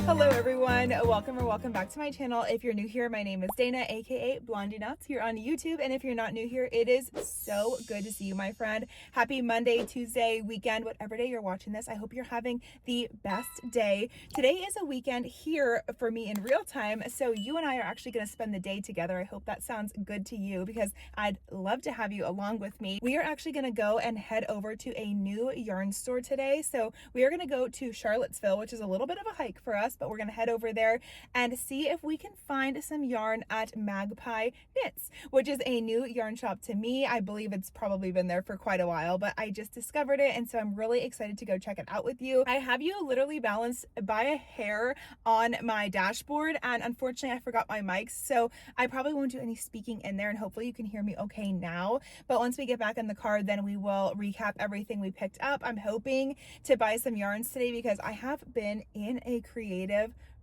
Hello everyone, welcome back to my channel. If you're new here, my name is Dana, aka Blondie Knots here on YouTube, and if you're not new here, it is so good to see you, my friend. Happy Monday, Tuesday, weekend, whatever day you're watching this. I hope you're having the best day. Today is a weekend here for me in real time, so you and I are actually going to spend the day together. I hope that sounds good to you because I'd love to have you along with me. We are actually going to go and head over to a new yarn store today. So we are going to go to Charlottesville, which is a little bit of a hike for us, but we're going to head over there and see if we can find some yarn at Magpie Knits, which is a new yarn shop to me. I believe it's probably been there for quite a while, but I just discovered it, and so I'm really excited to go check it out with you. I have you literally balanced by a hair on my dashboard, and unfortunately I forgot my mics, so I probably won't do any speaking in there, and hopefully you can hear me okay now. But once we get back in the car, then we will recap everything we picked up. I'm hoping to buy some yarns today because I have been in a creative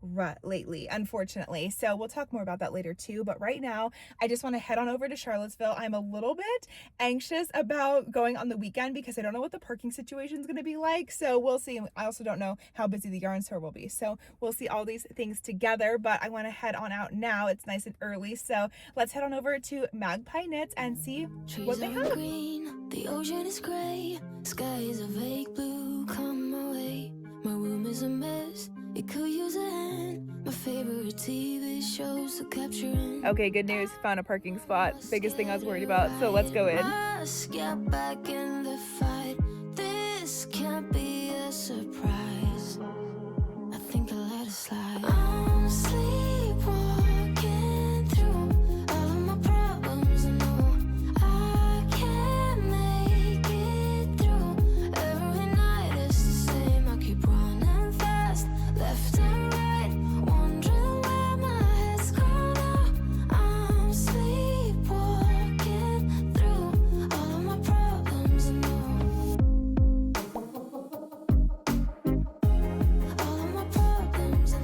rut lately, unfortunately. So we'll talk more about that later too. But right now, I just want to head on over to Charlottesville. I'm a little bit anxious about going on the weekend because I don't know what the parking situation is going to be like. So we'll see. I also don't know how busy the yarn store will be. So we'll see all these things together. But I want to head on out now. It's nice and early. So let's head on over to Magpie Knits and see what they have. Green, the ocean is gray, sky is a vague blue. Come my way. My room is a mess. It could use a hand. My favorite TV shows to capture in. Okay, good news. Found a parking spot. Biggest thing I was worried about. So let's go in. Must get back in the fight. This can't be a surprise. I think I let it slide. I'm sleepwalking through all of my problems. I know I can't make it through. Every night is the same. I keep running fast, left and right, wondering where my head's gone now. I'm sleepwalking through all of my problems. I know all of my problems. I know.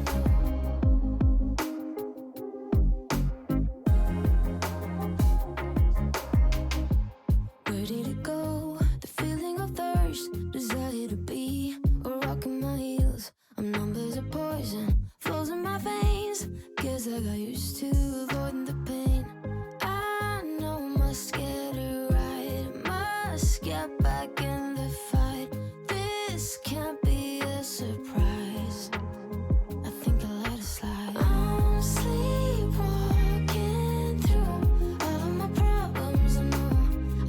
Where did it go? The feeling of thirst, desire to be a rock in my heels. I'm numb as a poison, flows in my veins. Guess I got used to avoiding the pain. I know must get it right, must get back in the fight. This can't be a surprise. I think I let it slide. I'm sleepwalking through all of my problems. I know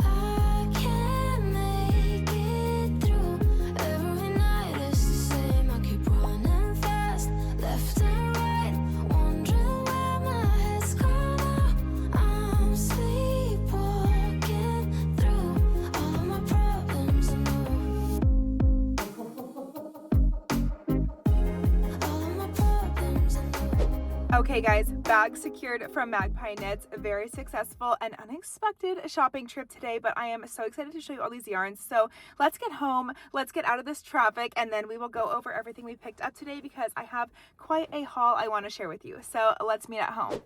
I can't make it through. Every night is the same. I keep running fast, left and right, wondering where my head's gone now. I'm sleepwalking through all of my problems. I know all of my problems. I know. Okay guys, bag secured from Magpie Knits. A very successful and unexpected shopping trip today, but I am so excited to show you all these yarns. So let's get home, let's get out of this traffic, and then we will go over everything we picked up today because I have quite a haul I want to share with you. So let's meet at home.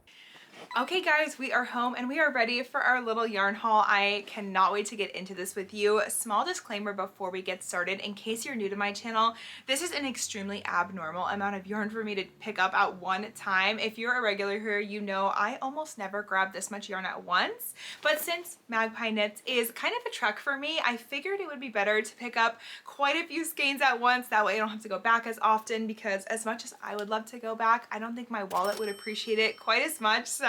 Okay guys, we are home and we are ready for our little yarn haul. I cannot wait to get into this with you. A small disclaimer before we get started, in case you're new to my channel, this is an extremely abnormal amount of yarn for me to pick up at one time. If you're a regular here, you know I almost never grab this much yarn at once, but since Magpie Knits is kind of a trek for me, I figured it would be better to pick up quite a few skeins at once. That way I don't have to go back as often, because as much as I would love to go back, I don't think my wallet would appreciate it quite as much. So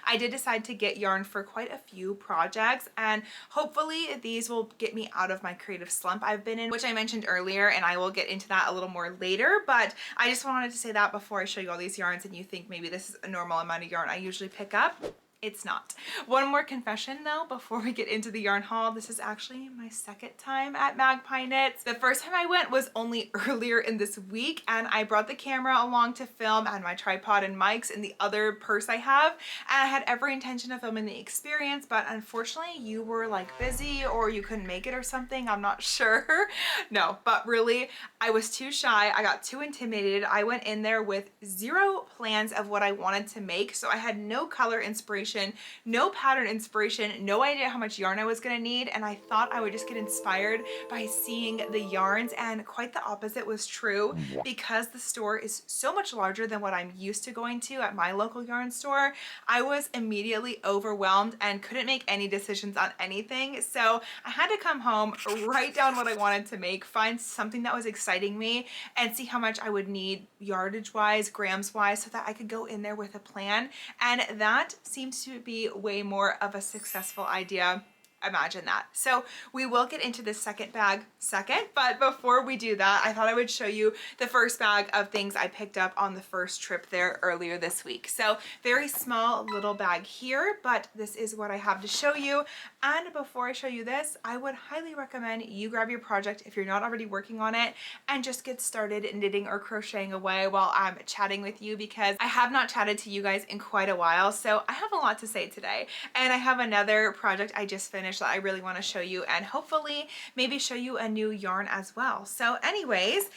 I did decide to get yarn for quite a few projects, and hopefully these will get me out of my creative slump I've been in, which I mentioned earlier, and I will get into that a little more later. But I just wanted to say that before I show you all these yarns and you think maybe this is a normal amount of yarn I usually pick up. It's not. One more confession though before we get into the yarn haul. This is actually my second time at Magpie Knits. The first time I went was only earlier in this week, and I brought the camera along to film and my tripod and mics in the other purse I have, and I had every intention of filming the experience, but unfortunately you were like busy or you couldn't make it or something. I'm not sure. No, but really I was too shy. I got too intimidated. I went in there with zero plans of what I wanted to make, so I had no color inspiration inspiration, no pattern inspiration, no idea how much yarn I was gonna need, and I thought I would just get inspired by seeing the yarns, and quite the opposite was true. Because the store is so much larger than what I'm used to going to at my local yarn store, I was immediately overwhelmed and couldn't make any decisions on anything. So I had to come home, write down what I wanted to make, find something that was exciting me, and see how much I would need yardage wise, grams wise, so that I could go in there with a plan. And that seems to be way more of a successful idea. Imagine that. So we will get into the second bag second, but before we do that, I thought I would show you the first bag of things I picked up on the first trip there earlier this week. So very small little bag here, but this is what I have to show you. And before I show you this, I would highly recommend you grab your project if you're not already working on it and just get started knitting or crocheting away while I'm chatting with you, because I have not chatted to you guys in quite a while. So I have a lot to say today, and I have another project I just finished that I really want to show you, and hopefully maybe show you a new yarn as well. So anyways,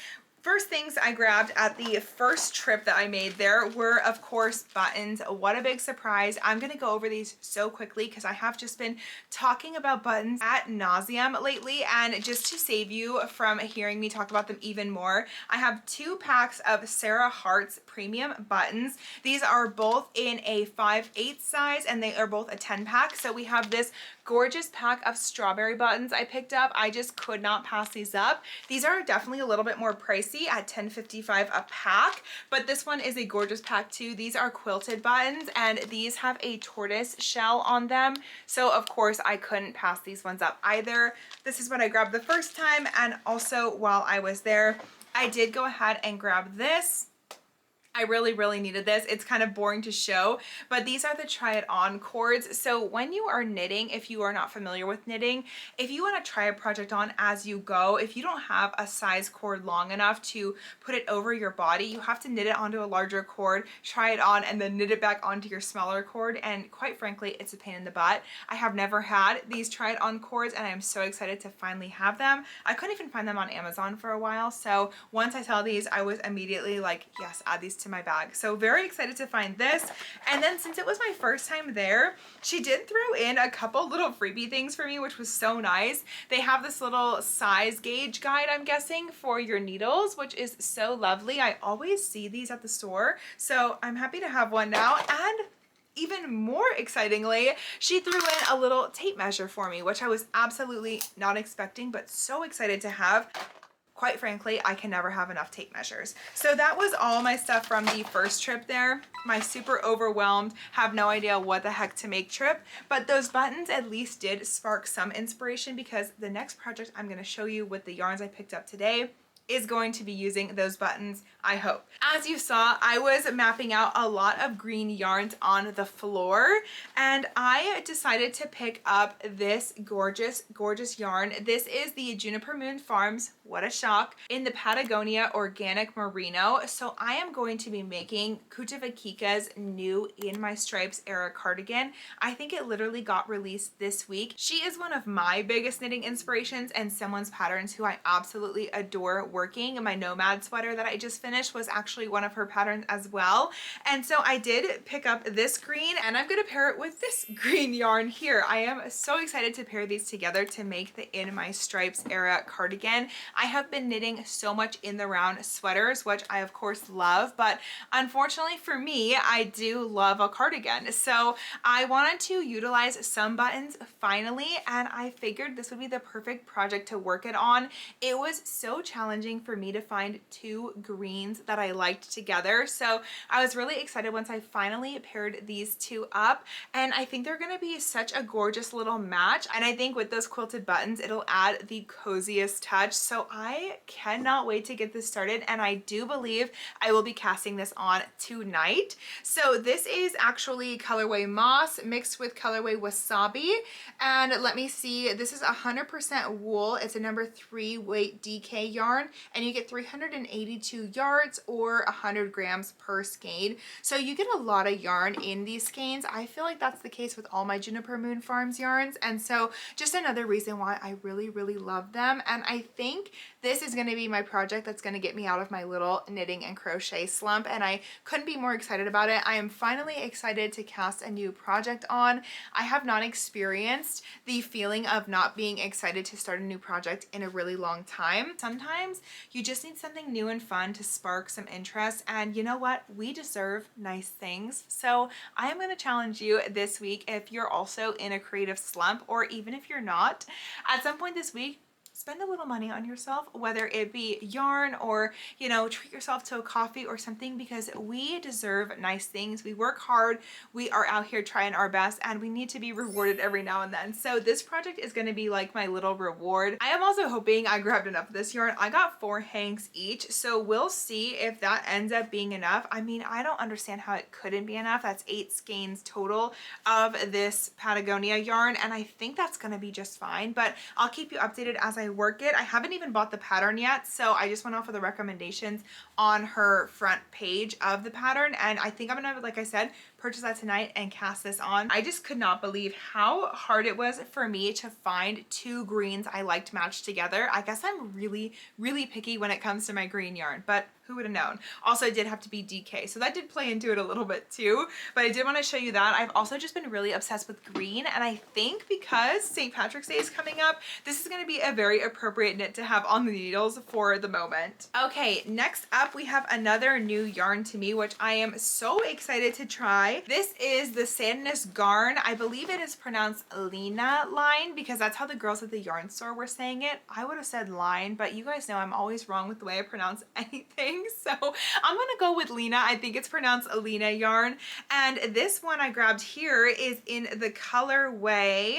first things I grabbed at the first trip that I made there were, of course, buttons. What a big surprise. I'm gonna go over these so quickly because I have just been talking about buttons ad nauseum lately, and just to save you from hearing me talk about them even more, I have 2 packs of Sarah Hart's premium buttons. These are both in a 5/8 size, and they are both a 10 pack. So we have this gorgeous pack of strawberry buttons I picked up. I just could not pass these up. These are definitely a little bit more pricey at $10.55 a pack, but this one is a gorgeous pack too. These are quilted buttons, and these have a tortoise shell on them. So of course I couldn't pass these ones up either. This is what I grabbed the first time, and also while I was there, I did go ahead and grab this. I really needed this. It's kind of boring to show, but these are the try it on cords. So when you are knitting, if you are not familiar with knitting, if you want to try a project on as you go, if you don't have a size cord long enough to put it over your body, you have to knit it onto a larger cord, try it on, and then knit it back onto your smaller cord. And quite frankly, it's a pain in the butt. I have never had these try it on cords, and I am so excited to finally have them. I couldn't even find them on Amazon for a while. So once I saw these, I was immediately like, yes, add these to my bag. So very excited to find this. And then since it was my first time there, she did throw in a couple little freebie things for me, which was so nice. They have this little size gauge guide, I'm guessing, for your needles, which is so lovely. I always see these at the store, so I'm happy to have one now. And even more excitingly, she threw in a little tape measure for me, which I was absolutely not expecting, but so excited to have. Quite frankly, I can never have enough tape measures. So that was all my stuff from the first trip there. My super overwhelmed, have no idea what the heck to make trip, but those buttons at least did spark some inspiration, because the next project I'm going to show you with the yarns I picked up today is going to be using those buttons, I hope. As you saw, I was mapping out a lot of green yarns on the floor, and I decided to pick up this gorgeous yarn. This is the Juniper Moon Farms, what a shock, in the Patagonia Organic Merino. So I am going to be making Kutavakika's new In My Stripes era cardigan. I think it literally got released this week. She is one of my biggest knitting inspirations and someone's patterns who I absolutely adore working. My nomad sweater that I just finished was actually one of her patterns as well. And so I did pick up this green, and I'm gonna pair it with this green yarn here. I am so excited to pair these together to make the In My Stripes era cardigan. I have been knitting so much in the round sweaters, which I of course love, but unfortunately for me, I do love a cardigan. So I wanted to utilize some buttons finally, and I figured this would be the perfect project to work it on. It was so challenging for me to find 2 greens that I liked together. So I was really excited once I finally paired these 2 up, and I think they're gonna be such a gorgeous little match. And I think with those quilted buttons, it'll add the coziest touch. So I cannot wait to get this started, and I do believe I will be casting this on tonight. So this is actually colorway Moss mixed with colorway Wasabi, and let me see, this is 100% wool. It's a number 3 weight DK yarn. and you get 382 yards or 100 grams per skein. So you get a lot of yarn in these skeins. I feel like that's the case with all my Juniper Moon Farms yarns, and so just another reason why I really, really love them. And I think this is going to be my project that's going to get me out of my little knitting and crochet slump, and I couldn't be more excited about it. I am finally excited to cast a new project on. I have not experienced the feeling of not being excited to start a new project in a really long time. Sometimes you just need something new and fun to spark some interest, and you know what? We deserve nice things. So I am going to challenge you this week, if you're also in a creative slump, or even if you're not, at some point this week, spend a little money on yourself, whether it be yarn or, you know, treat yourself to a coffee or something, because we deserve nice things. We work hard, we are out here trying our best, and we need to be rewarded every now and then. So this project is going to be like my little reward. I am also hoping I grabbed enough of this yarn. I got 4 hanks each, so we'll see if that ends up being enough. I mean, I don't understand how it couldn't be enough. That's 8 skeins total of this Patagonia yarn, and I think that's going to be just fine, but I'll keep you updated as I work it. I haven't even bought the pattern yet, so I just went off of the recommendations on her front page of the pattern, and I think I'm gonna, like I said, purchase that tonight and cast this on. I just could not believe how hard it was for me to find 2 greens I liked matched together. I guess I'm really, really picky when it comes to my green yarn, but who would have known? Also, it did have to be DK, so that did play into it a little bit too, but I did want to show you that. I've also just been really obsessed with green, and I think because St. Patrick's Day is coming up, this is going to be a very appropriate knit to have on the needles for the moment. Okay, next up we have another new yarn to me, which I am so excited to try. This is the Sandiness Garn. I believe it is pronounced Lena line, because that's how the girls at the yarn store were saying it. I would have said line, but you guys know I'm always wrong with the way I pronounce anything. So I'm gonna go with Lena. I think it's pronounced Alina yarn. And this one I grabbed here is in the colorway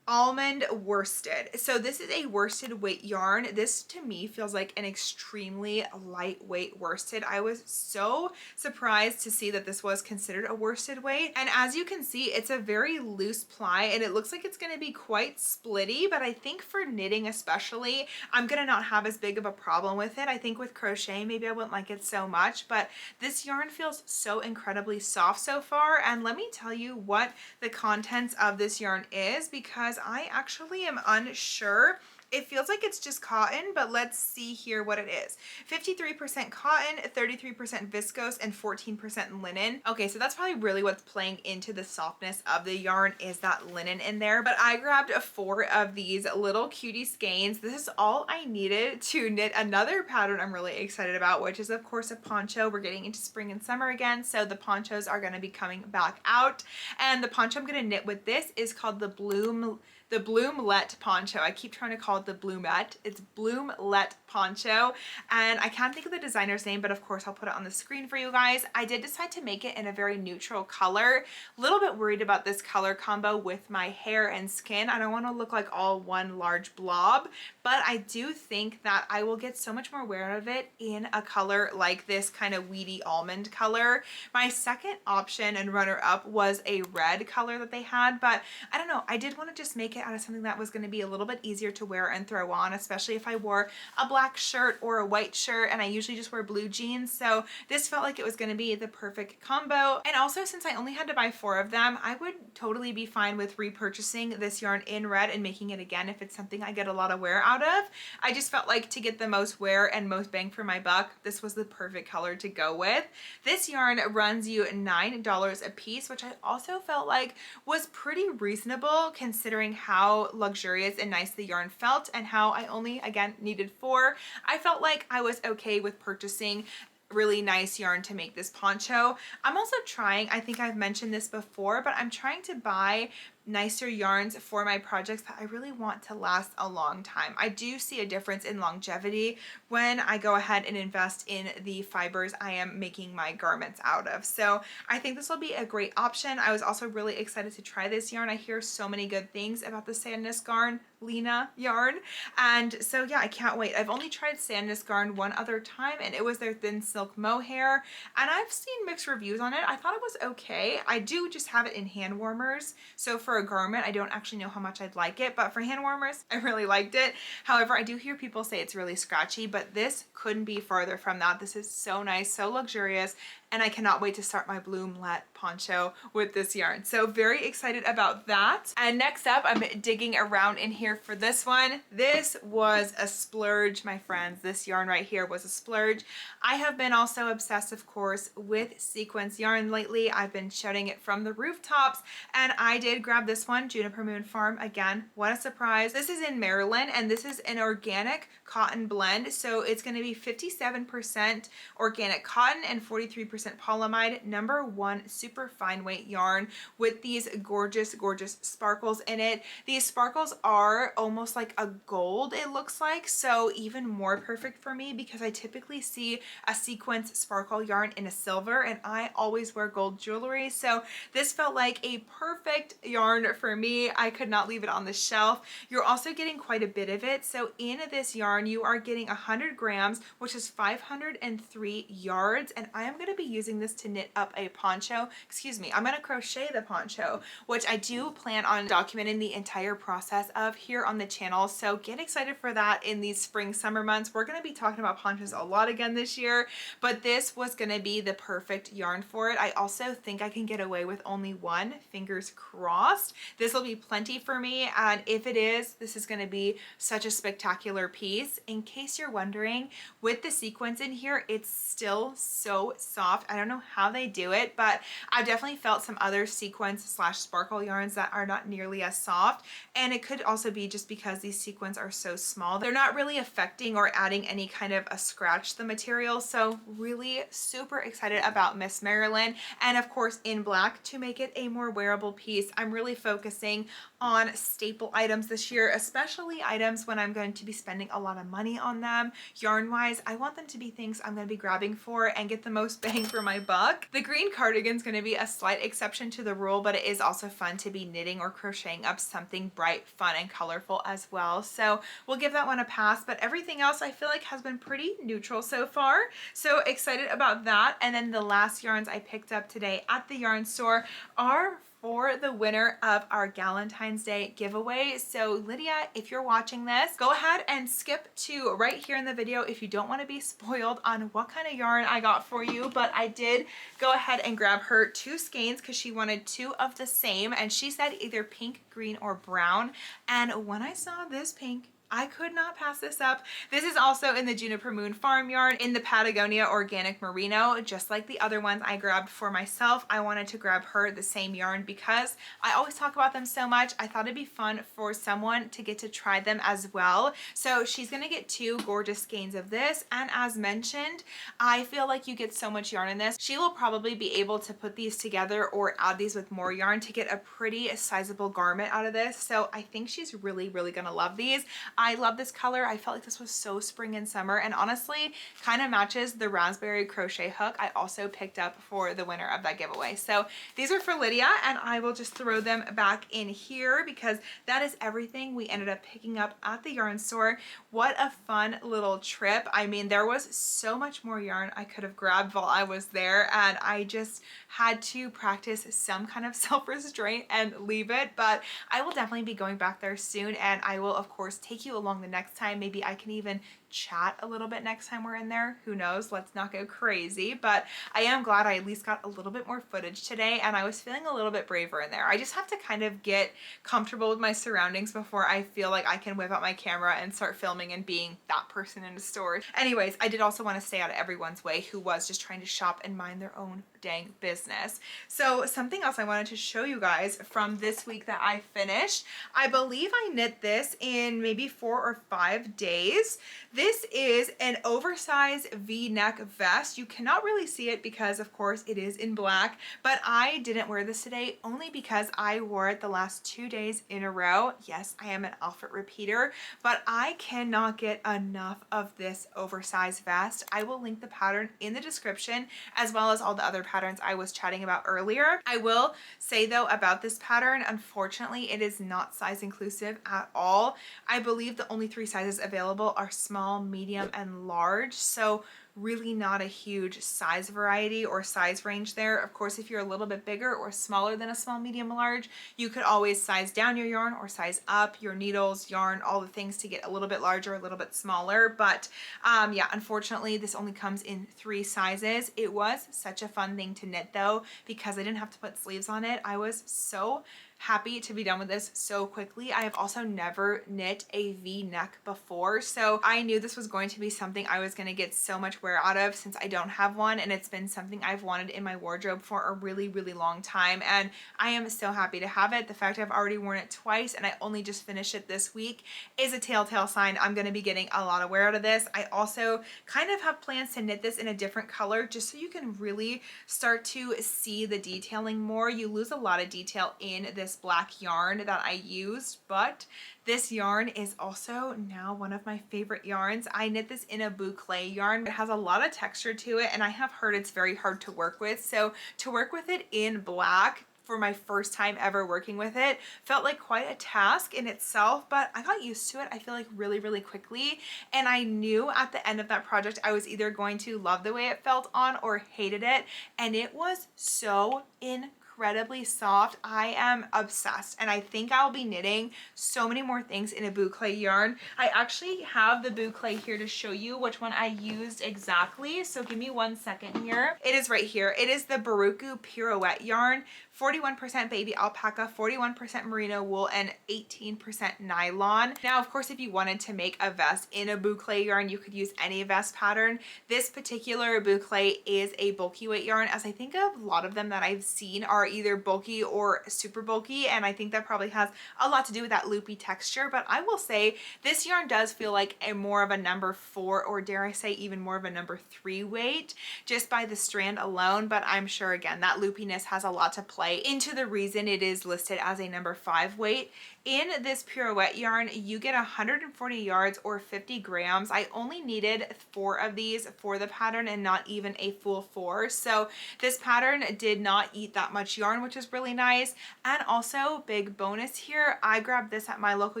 almond worsted. So this is a worsted weight yarn. This to me feels like an extremely lightweight worsted. I was so surprised to see that this was considered a worsted weight. And as you can see, it's a very loose ply, and it looks like it's going to be quite splitty, but I think for knitting especially, I'm going to not have as big of a problem with it. I think with crochet, maybe I wouldn't like it so much, but this yarn feels so incredibly soft so far. And let me tell you what the contents of this yarn is, because I actually am unsure. It feels like it's just cotton, but let's see here what it is. 53% cotton, 33% viscose, and 14% linen. Okay, so that's probably really what's playing into the softness of the yarn, is that linen in there. But I grabbed 4 of these little cutie skeins. This is all I needed to knit another pattern I'm really excited about, which is of course a poncho. We're getting into spring and summer again, so the ponchos are gonna be coming back out. And the poncho I'm gonna knit with this is called the Bloomlet poncho. I keep trying to call it the Bloomette. It's Bloomlet poncho, and I can't think of the designer's name, but of course I'll put it on the screen for you guys. I did decide to make it in a very neutral color. A little bit worried about this color combo with my hair and skin. I don't want to look like all one large blob, but I do think that I will get so much more wear out of it in a color like this kind of weedy almond color. My second option and runner up was a red color that they had, but I don't know, I did want to just make it out of something that was going to be a little bit easier to wear and throw on, especially if I wore a black shirt or a white shirt, and I usually just wear blue jeans. So this felt like it was going to be the perfect combo. And also, since I only had to buy 4 of them, I would totally be fine with repurchasing this yarn in red and making it again if it's something I get a lot of wear out of. I just felt like to get the most wear and most bang for my buck, this was the perfect color to go with. This yarn runs you $9 a piece, which I also felt like was pretty reasonable considering how luxurious and nice the yarn felt, and how I only, again, needed 4. I felt like I was okay with purchasing really nice yarn to make this poncho. I'm also trying, I think I've mentioned this before, but I'm trying to buy nicer yarns for my projects that I really want to last a long time. I do see a difference in longevity when I go ahead and invest in the fibers I am making my garments out of. So I think this will be a great option. I was also really excited to try this yarn. I hear so many good things about the Sandiness Garn Lena yarn, and so yeah, I can't wait. I've only tried Sandiness Garn one other time, and it was their thin silk mohair, and I've seen mixed reviews on it. I thought it was okay. I do just have it in hand warmers, so for a garment, I don't actually know how much I'd like it, but for hand warmers, I really liked it. However, I do hear people say it's really scratchy, but this couldn't be farther from that. This is so nice, so luxurious, and I cannot wait to start my bloomlet poncho with this yarn. So very excited about that. And next up, I'm digging around in here for this one. This was a splurge, my friends. This yarn right here was a splurge. I have been also obsessed, of course, with sequence yarn lately. I've been shouting it from the rooftops, and I did grab this one, Juniper Moon Farm. Again, what a surprise. This is in Maryland, and this is an organic cotton blend. So it's going to be 57% organic cotton and 43% polyamide, #1 super fine weight yarn with these gorgeous, gorgeous sparkles in it. These sparkles are almost like a gold, it looks like, so even more perfect for me because I typically see a sequence sparkle yarn in a silver, and I always wear gold jewelry, so this felt like a perfect yarn for me. I could not leave it on the shelf. You're also getting quite a bit of it, so in this yarn you are getting 100 grams, which is 503 yards, and I am going to be using this to knit up a poncho. Excuse me, I'm going to crochet the poncho, which I do plan on documenting the entire process of here on the channel, so get excited for that in these spring summer months. We're going to be talking about ponchos a lot again this year, but this was going to be the perfect yarn for it. I also think I can get away with only one, fingers crossed. This will be plenty for me, and if it is, this is going to be such a spectacular piece. In case you're wondering, with the sequins in here, it's still so soft. I don't know how they do it, but I've definitely felt some other sequins slash sparkle yarns that are not nearly as soft, and it could also be just because these sequins are so small. They're not really affecting or adding any kind of a scratch to the material, so really super excited about Miss Maryland, and of course in black to make it a more wearable piece. I'm really focusing on staple items this year, especially items when I'm going to be spending a lot of money on them. Yarn wise, I want them to be things I'm going to be grabbing for and get the most bang for my buck. The green cardigan is going to be a slight exception to the rule, but it is also fun to be knitting or crocheting up something bright, fun, and colorful as well. So we'll give that one a pass, but everything else I feel like has been pretty neutral so far. So excited about that. And then the last yarns I picked up today at the yarn store are for the winner of our Galentine's Day giveaway. So Lydia, if you're watching this, go ahead and skip to right here in the video if you don't want to be spoiled on what kind of yarn I got for you, but I did go ahead and grab her 2 skeins because she wanted 2 of the same, and she said either pink, green, or brown, and when I saw this pink, I could not pass this up. This is also in the Juniper Moon Farm yarn in the Patagonia Organic Merino, just like the other ones I grabbed for myself. I wanted to grab her the same yarn because I always talk about them so much. I thought it'd be fun for someone to get to try them as well. So she's gonna get 2 gorgeous skeins of this, and as mentioned, I feel like you get so much yarn in this. She will probably be able to put these together or add these with more yarn to get a pretty sizable garment out of this. So I think she's really, really gonna love these. I love this color. I felt like this was so spring and summer, and honestly kind of matches the raspberry crochet hook I also picked up for the winner of that giveaway. So these are for Lydia, and I will just throw them back in here because that is everything we ended up picking up at the yarn store. What a fun little trip. I mean, there was so much more yarn I could have grabbed while I was there, and I just had to practice some kind of self-restraint and leave it, but I will definitely be going back there soon, and I will of course take you along the next time. Maybe I can even chat a little bit next time we're in there. Who knows? Let's not go crazy, but I am glad I at least got a little bit more footage today, and I was feeling a little bit braver in there. I just have to kind of get comfortable with my surroundings before I feel like I can whip out my camera and start filming and being that person in the store. Anyways, I did also want to stay out of everyone's way who was just trying to shop and mind their own dang business. So something else I wanted to show you guys from this week that I finished. I believe I knit this in maybe 4 or 5 days. This is an oversized V-neck vest. You cannot really see it because of course it is in black, but I didn't wear this today only because I wore it the last 2 days in a row. Yes, I am an outfit repeater, but I cannot get enough of this oversized vest. I will link the pattern in the description as well as all the other patterns I was chatting about earlier. I will say though about this pattern, unfortunately it is not size inclusive at all. I believe the only 3 sizes available are small, medium, and large. So really not a huge size variety or size range there. Of course, if you're a little bit bigger or smaller than a small, medium, large, you could always size down your yarn or size up your needles, yarn, all the things to get a little bit larger, a little bit smaller. But yeah, unfortunately, this only comes in 3 sizes. It was such a fun thing to knit though, because I didn't have to put sleeves on it. I was so happy to be done with this so quickly. I have also never knit a V-neck before, so I knew this was going to be something I was going to get so much wear out of since I don't have one, and it's been something I've wanted in my wardrobe for a really, really long time, and I am so happy to have it. The fact I've already worn it twice and I only just finished it this week is a telltale sign I'm going to be getting a lot of wear out of this. I also kind of have plans to knit this in a different color just so you can really start to see the detailing more. You lose a lot of detail in this black yarn that I used, but this yarn is also now one of my favorite yarns. I knit this in a boucle yarn. It has a lot of texture to it, and I have heard it's very hard to work with. So to work with it in black for my first time ever working with it felt like quite a task in itself, but I got used to it, I feel like really, really quickly. And I knew at the end of that project, I was either going to love the way it felt on or hated it. And it was so incredibly soft. I am obsessed, and I think I'll be knitting so many more things in a boucle yarn. I actually have the boucle here to show you which one I used exactly, so give me 1 second here. It is right here. It is the Baruku Pirouette yarn, 41% baby alpaca, 41% merino wool, and 18% nylon. Now, of course, if you wanted to make a vest in a boucle yarn, you could use any vest pattern. This particular boucle is a bulky weight yarn, as I think a lot of them that I've seen are either bulky or super bulky, and I think that probably has a lot to do with that loopy texture. But I will say this yarn does feel like a more of a number 4, or dare I say even more of a number 3 weight just by the strand alone. But I'm sure again that loopiness has a lot to play into the reason it is listed as a number 5 weight. In this Pirouette yarn, you get 140 yards or 50 grams. I only needed 4 of these for the pattern and not even a full 4. So this pattern did not eat that much yarn, which is really nice. And also, big bonus here, I grabbed this at my local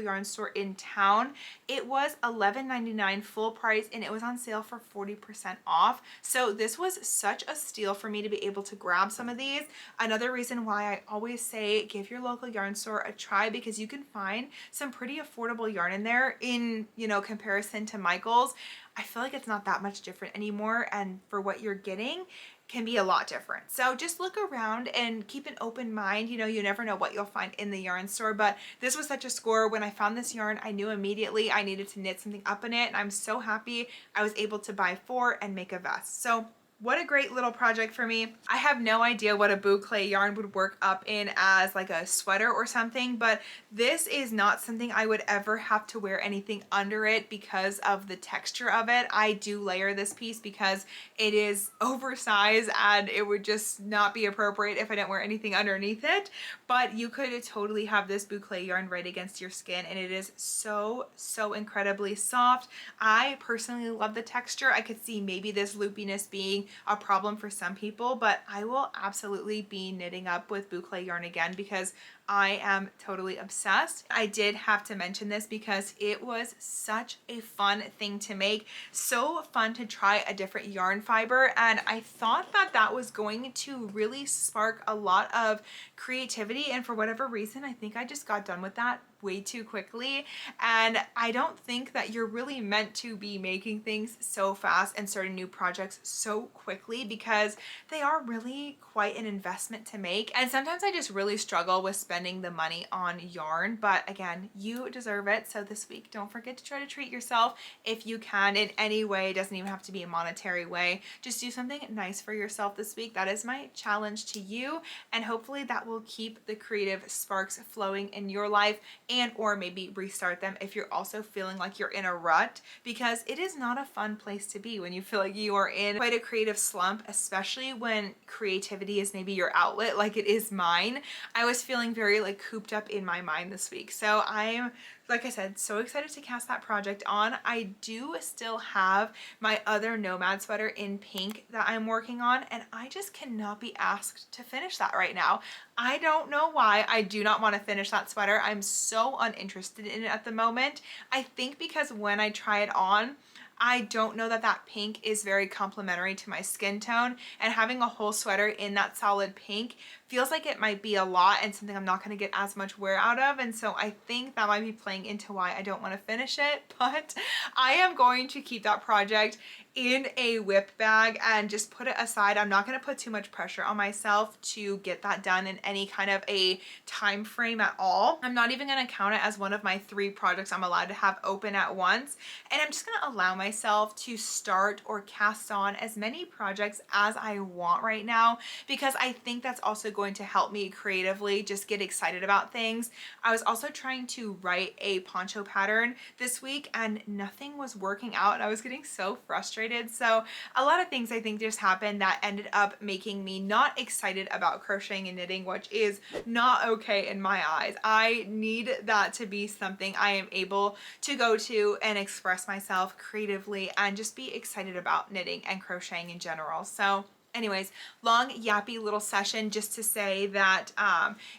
yarn store in town. It was $11.99 full price, and it was on sale for 40% off. So this was such a steal for me to be able to grab some of these. Another reason why I always say give your local yarn store a try, because you can find some pretty affordable yarn in there in, you know, comparison to Michael's. I feel like it's not that much different anymore, and for what you're getting can be a lot different. So just look around and keep an open mind. You know, you never know what you'll find in the yarn store, but this was such a score. When I found this yarn, I knew immediately I needed to knit something up in it, and I'm so happy I was able to buy 4 and make a vest. So what a great little project for me. I have no idea what a boucle yarn would work up in as like a sweater or something, but this is not something I would ever have to wear anything under it because of the texture of it. I do layer this piece because it is oversized and it would just not be appropriate if I didn't wear anything underneath it. But you could totally have this boucle yarn right against your skin, and it is so, so incredibly soft. I personally love the texture. I could see maybe this loopiness being a problem for some people, but I will absolutely be knitting up with boucle yarn again because I am totally obsessed. I did have to mention this because it was such a fun thing to make. So fun to try a different yarn fiber, and I thought that that was going to really spark a lot of creativity, and for whatever reason I think I just got done with that way too quickly. And I don't think that you're really meant to be making things so fast and starting new projects so quickly, because they are really quite an investment to make, and sometimes I just really struggle with spending the money on yarn. But again, you deserve it. So this week, don't forget to try to treat yourself if you can in any way. It doesn't even have to be a monetary way. Just do something nice for yourself this week. That is my challenge to you, and hopefully that will keep the creative sparks flowing in your life, and or maybe restart them if you're also feeling like you're in a rut, because it is not a fun place to be when you feel like you are in quite a creative slump, especially when creativity is maybe your outlet like it is mine. I was feeling very like cooped up in my mind this week, so I'm, like I said, so excited to cast that project on. I do still have my other nomad sweater in pink that I'm working on, and I just cannot be asked to finish that right now. I don't know why I do not want to finish that sweater. I'm so uninterested in it at the moment. I think because when I try it on, I don't know that that pink is very complementary to my skin tone, and having a whole sweater in that solid pink feels like it might be a lot and something I'm not going to get as much wear out of. And so I think that might be playing into why I don't want to finish it, but I am going to keep that project in a whip bag and just put it aside. I'm not going to put too much pressure on myself to get that done in any kind of a time frame at all. I'm not even going to count it as one of my 3 projects I'm allowed to have open at once, and I'm just going to allow myself to start or cast on as many projects as I want right now, because I think that's also going to help me creatively just get excited about things. I was also trying to write a poncho pattern this week and nothing was working out, and I was getting so frustrated. So a lot of things I think just happened that ended up making me not excited about crocheting and knitting, which is not okay in my eyes. I need that to be something I am able to go to and express myself creatively and just be excited about knitting and crocheting in general. So anyways, long yappy little session just to say that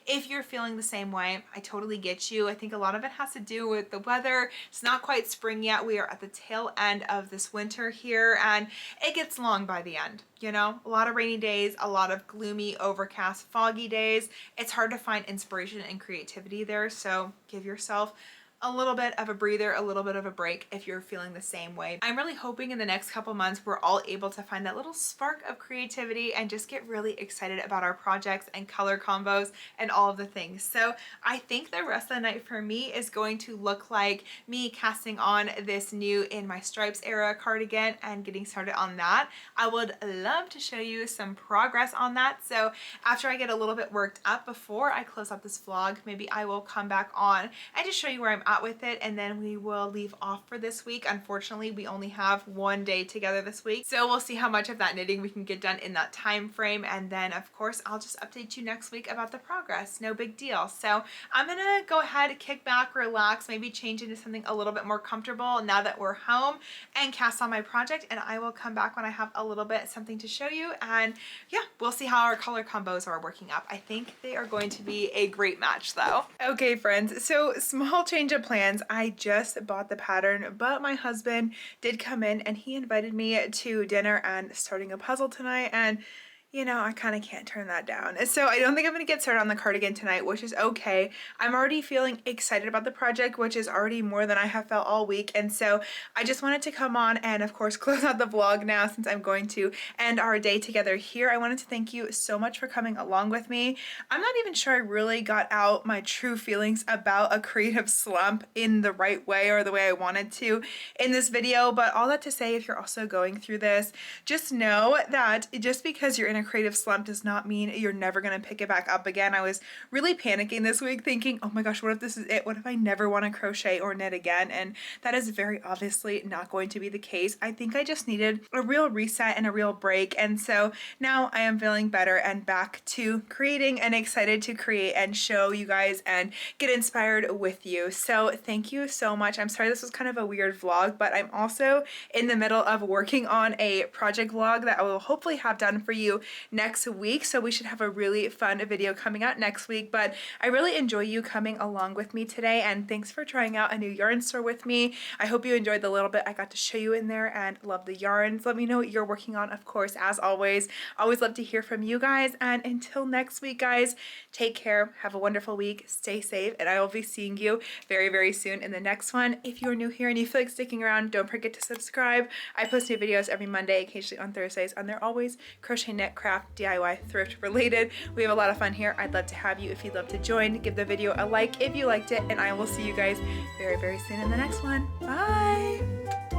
if you're feeling the same way, I totally get you. I think a lot of it has to do with the weather. It's not quite spring yet. We are at the tail end of this winter here, and it gets long by the end. You know, a lot of rainy days, a lot of gloomy, overcast, foggy days. It's hard to find inspiration and creativity there, so give yourself a little bit of a breather, a little bit of a break if you're feeling the same way. I'm really hoping in the next couple months we're all able to find that little spark of creativity and just get really excited about our projects and color combos and all of the things. So I think the rest of the night for me is going to look like me casting on this new In My Stripes era cardigan and getting started on that. I would love to show you some progress on that. So after I get a little bit worked up before I close out this vlog, maybe I will come back on and just show you where I'm at with it, and then we will leave off for this week. Unfortunately, we only have 1 day together this week, so we'll see how much of that knitting we can get done in that time frame, and then of course I'll just update you next week about the progress. No big deal. So I'm gonna go ahead, kick back, relax, maybe change into something a little bit more comfortable now that we're home, and cast on my project, and I will come back when I have a little bit something to show you. And yeah, we'll see how our color combos are working up. I think they are going to be a great match though. Okay friends, so small change of plans. I just bought the pattern, but my husband did come in and he invited me to dinner and starting a puzzle tonight, and you know, I kind of can't turn that down. So I don't think I'm going to get started on the cardigan tonight, which is okay. I'm already feeling excited about the project, which is already more than I have felt all week. And so I just wanted to come on and of course close out the vlog now, since I'm going to end our day together here. I wanted to thank you so much for coming along with me. I'm not even sure I really got out my true feelings about a creative slump in the right way, or the way I wanted to in this video. But all that to say, if you're also going through this, just know that just because you're in a creative slump does not mean you're never going to pick it back up again. I was really panicking this week thinking, oh my gosh, what if this is it? What if I never want to crochet or knit again? And that is very obviously not going to be the case. I think I just needed a real reset and a real break. And so now I am feeling better and back to creating and excited to create and show you guys and get inspired with you. So thank you so much. I'm sorry this was kind of a weird vlog, but I'm also in the middle of working on a project vlog that I will hopefully have done for you next week, so we should have a really fun video coming out next week. But I really enjoy you coming along with me today, and thanks for trying out a new yarn store with me. I hope you enjoyed the little bit I got to show you in there and love the yarns. Let me know what you're working on, of course, as always. Always love to hear from you guys, and until next week guys, take care, have a wonderful week, stay safe, and I will be seeing you very, very soon in the next one. If you're new here and you feel like sticking around, don't forget to subscribe. I post new videos every Monday, occasionally on Thursdays, and they're always crochet, knit, craft, DIY, thrift related. We have a lot of fun here. I'd love to have you if you'd love to join. Give the video a like if you liked it, and I will see you guys very, very soon in the next one. Bye!